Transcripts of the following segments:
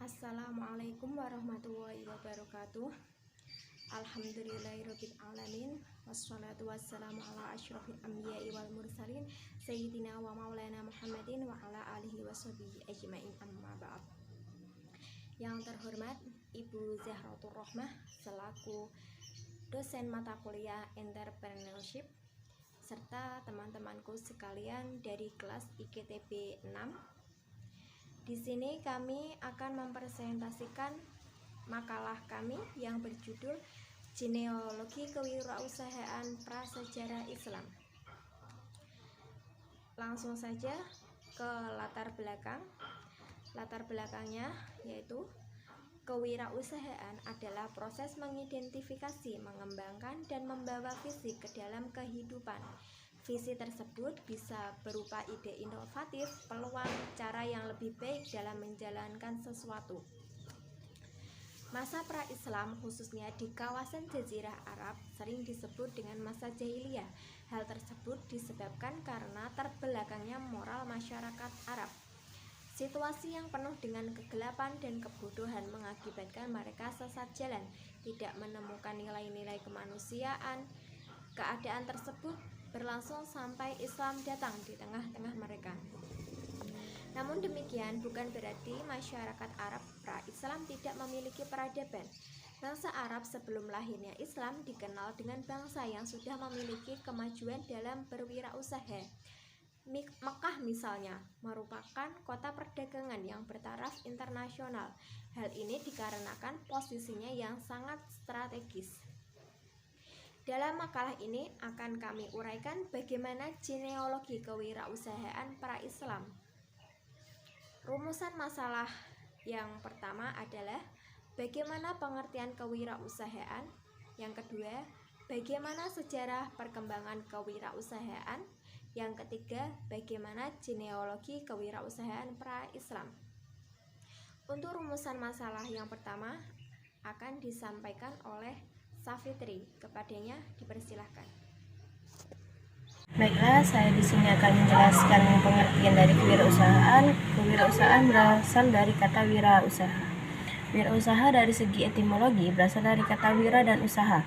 Assalamualaikum warahmatullahi wabarakatuh. Alhamdulillahirabbil alamin. Wassalatu wassalamu ala asyrofil anbiya'i wal mursalin sayyidina wa maulana Muhammadin wa ala alihi washabihi ajmain, amma ba'd. Yang terhormat Ibu Zahratur Rahmah selaku dosen mata kuliah entrepreneurship serta teman-temanku sekalian dari kelas IKTP 6. Di sini kami akan mempresentasikan makalah kami yang berjudul Genealogi Kewirausahaan Prasejarah Islam. Langsung saja ke latar belakang. Latar belakangnya yaitu kewirausahaan adalah proses mengidentifikasi, mengembangkan, dan membawa visi ke dalam kehidupan. Visi tersebut bisa berupa ide inovatif, peluang, cara yang lebih baik dalam menjalankan sesuatu. Masa pra-Islam khususnya di kawasan Jazirah Arab sering disebut dengan masa jahiliyah. Hal tersebut disebabkan karena terbelakangnya moral masyarakat Arab. Situasi yang penuh dengan kegelapan dan kebodohan mengakibatkan mereka sesat jalan, tidak menemukan nilai-nilai kemanusiaan. Keadaan tersebut berlangsung sampai Islam datang di tengah-tengah mereka. Namun demikian bukan berarti masyarakat Arab pra-Islam tidak memiliki peradaban. Bangsa Arab sebelum lahirnya Islam dikenal dengan bangsa yang sudah memiliki kemajuan dalam berwirausaha. Mekah misalnya merupakan kota perdagangan yang bertaraf internasional. Hal ini dikarenakan posisinya yang sangat strategis. Dalam makalah ini akan kami uraikan bagaimana genealogi kewirausahaan pra-Islam. Rumusan masalah yang pertama adalah bagaimana pengertian kewirausahaan. Yang kedua, bagaimana sejarah perkembangan kewirausahaan. Yang ketiga, bagaimana genealogi kewirausahaan pra-Islam. Untuk rumusan masalah yang pertama akan disampaikan oleh Safitri, kepadanya dipersilahkan. Baiklah, saya di sini akan menjelaskan pengertian dari kewirausahaan. Kewirausahaan berasal dari kata wirausaha. Wirausaha dari segi etimologi berasal dari kata wira dan usaha.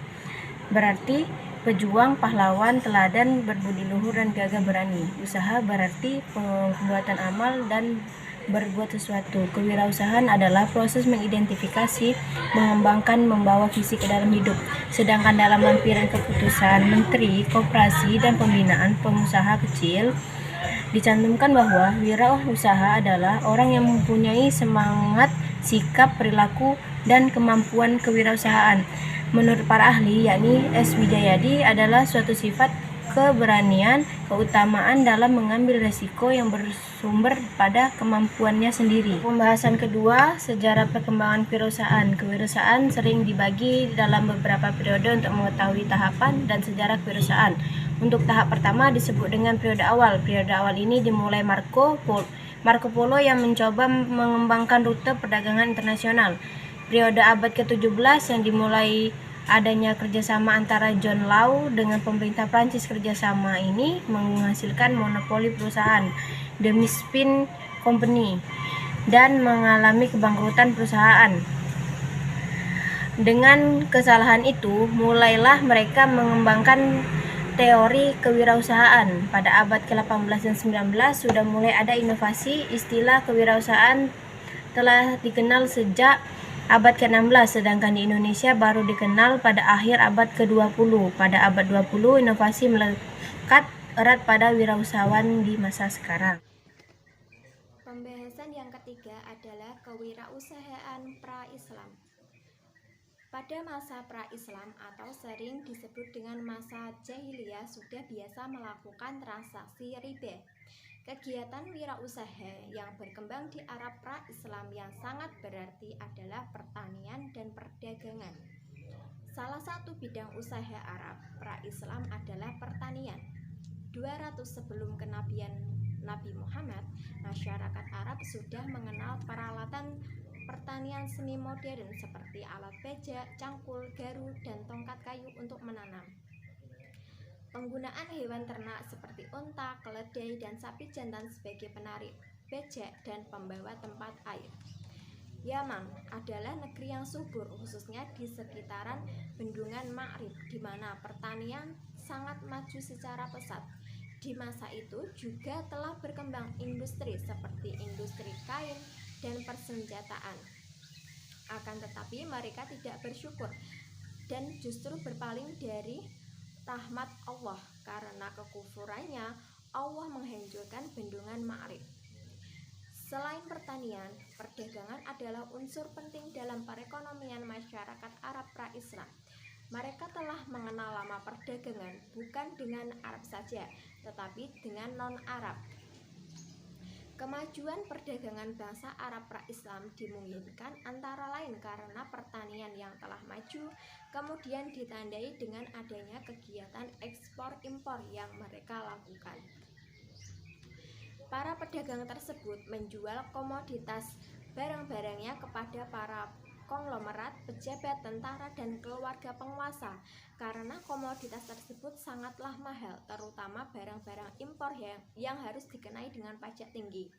Berarti pejuang, pahlawan, teladan, berbudi luhur dan gagah berani. Usaha berarti pembuatan amal dan berbuat sesuatu. Kewirausahaan adalah proses mengidentifikasi, mengembangkan, membawa visi ke dalam hidup. Sedangkan dalam lampiran keputusan Menteri Koperasi dan Pembinaan Pengusaha Kecil dicantumkan bahwa wirausaha adalah orang yang mempunyai semangat, sikap, perilaku, dan kemampuan kewirausahaan. Menurut para ahli, yakni S. Wijayadi, adalah suatu sifat keberanian, keutamaan dalam mengambil resiko yang bersumber pada kemampuannya sendiri. Pembahasan kedua, sejarah perkembangan kewirausahaan. Kewirausahaan sering dibagi dalam beberapa periode untuk mengetahui tahapan dan sejarah kewirausahaan. Untuk tahap pertama disebut dengan periode awal. Periode awal ini dimulai Marco Polo yang mencoba mengembangkan rute perdagangan internasional. Periode abad ke-17 yang dimulai adanya kerjasama antara John Law dengan pemerintah Prancis. Kerjasama ini menghasilkan monopoli perusahaan The Mispin Company dan mengalami kebangkrutan perusahaan. Dengan kesalahan itu, mulailah mereka mengembangkan teori kewirausahaan. Pada abad ke-18 dan 19 sudah mulai ada inovasi. Istilah kewirausahaan telah dikenal sejak abad ke-16, sedangkan di Indonesia baru dikenal pada akhir abad ke-20. Pada abad 20, inovasi melekat erat pada wirausahaan di masa sekarang. Pembahasan yang ketiga adalah kewirausahaan pra-Islam. Pada masa pra-Islam atau sering disebut dengan masa jahiliyah sudah biasa melakukan transaksi riba. Kegiatan wirausaha yang berkembang di Arab pra-Islam yang sangat berarti adalah pertanian dan perdagangan. Salah satu bidang usaha Arab pra-Islam adalah pertanian. 200 sebelum kenabian Nabi Muhammad, masyarakat Arab sudah mengenal peralatan pertanian semi modern seperti alat bajak, cangkul, garu, dan tongkat kayu untuk menanam. Penggunaan hewan ternak seperti unta, keledai, dan sapi jantan sebagai penarik bajak dan pembawa tempat air. Yaman adalah negeri yang subur, khususnya di sekitaran bendungan Ma'rib, di mana pertanian sangat maju secara pesat. Di masa itu juga telah berkembang industri seperti industri kain dan persenjataan. Akan tetapi mereka tidak bersyukur dan justru berpaling dari rahmat Allah. Karena kekufurannya, Allah menghancurkan bendungan Ma'rib. Selain pertanian, perdagangan adalah unsur penting dalam perekonomian masyarakat Arab pra-Islam. Mereka telah mengenal lama perdagangan bukan dengan Arab saja, tetapi dengan non-Arab. Kemajuan perdagangan bangsa Arab pra-Islam dimungkinkan antara lain karena pertanian yang telah maju, kemudian ditandai dengan adanya kegiatan ekspor-impor yang mereka lakukan. Para pedagang tersebut menjual komoditas barang-barangnya kepada para konglomerat, pejabat, tentara, dan keluarga penguasa. Karena komoditas tersebut sangatlah mahal, terutama barang-barang impor yang harus dikenai dengan pajak tinggi.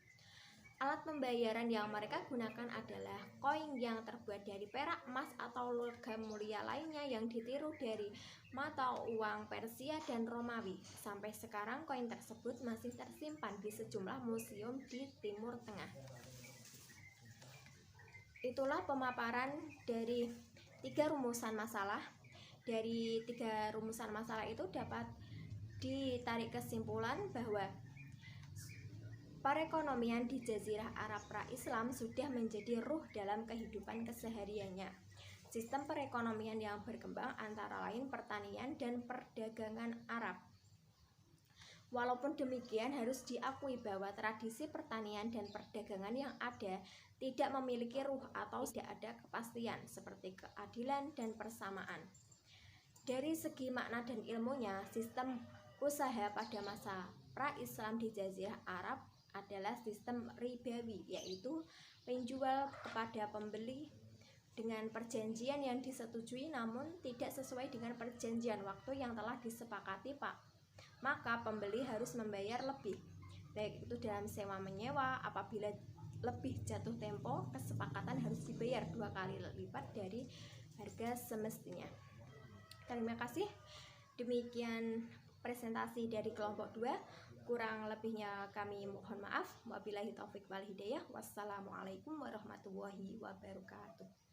Alat pembayaran yang mereka gunakan adalah koin yang terbuat dari perak, emas, atau logam mulia lainnya yang ditiru dari mata uang Persia dan Romawi. Sampai sekarang koin tersebut masih tersimpan di sejumlah museum di Timur Tengah. Itulah pemaparan dari 3 rumusan masalah. Dari 3 rumusan masalah itu dapat ditarik kesimpulan bahwa perekonomian di Jazirah Arab pra-Islam sudah menjadi ruh dalam kehidupan kesehariannya. Sistem perekonomian yang berkembang antara lain pertanian dan perdagangan Arab. Walaupun demikian, harus diakui bahwa tradisi pertanian dan perdagangan yang ada tidak memiliki ruh atau tidak ada kepastian seperti keadilan dan persamaan. Dari segi makna dan ilmunya, sistem usaha pada masa pra-Islam di Jazirah Arab adalah sistem ribawi, yaitu penjual kepada pembeli dengan perjanjian yang disetujui namun tidak sesuai dengan perjanjian waktu yang telah disepakati, maka pembeli harus membayar lebih, baik itu dalam sewa menyewa. Apabila lebih jatuh tempo, kesepakatan harus dibayar 2 kali lipat dari harga semestinya. Terima kasih. Demikian presentasi dari kelompok 2. Kurang lebihnya kami mohon maaf. Wabillahi taufik wal hidayah. Wassalamualaikum warahmatullahi wabarakatuh.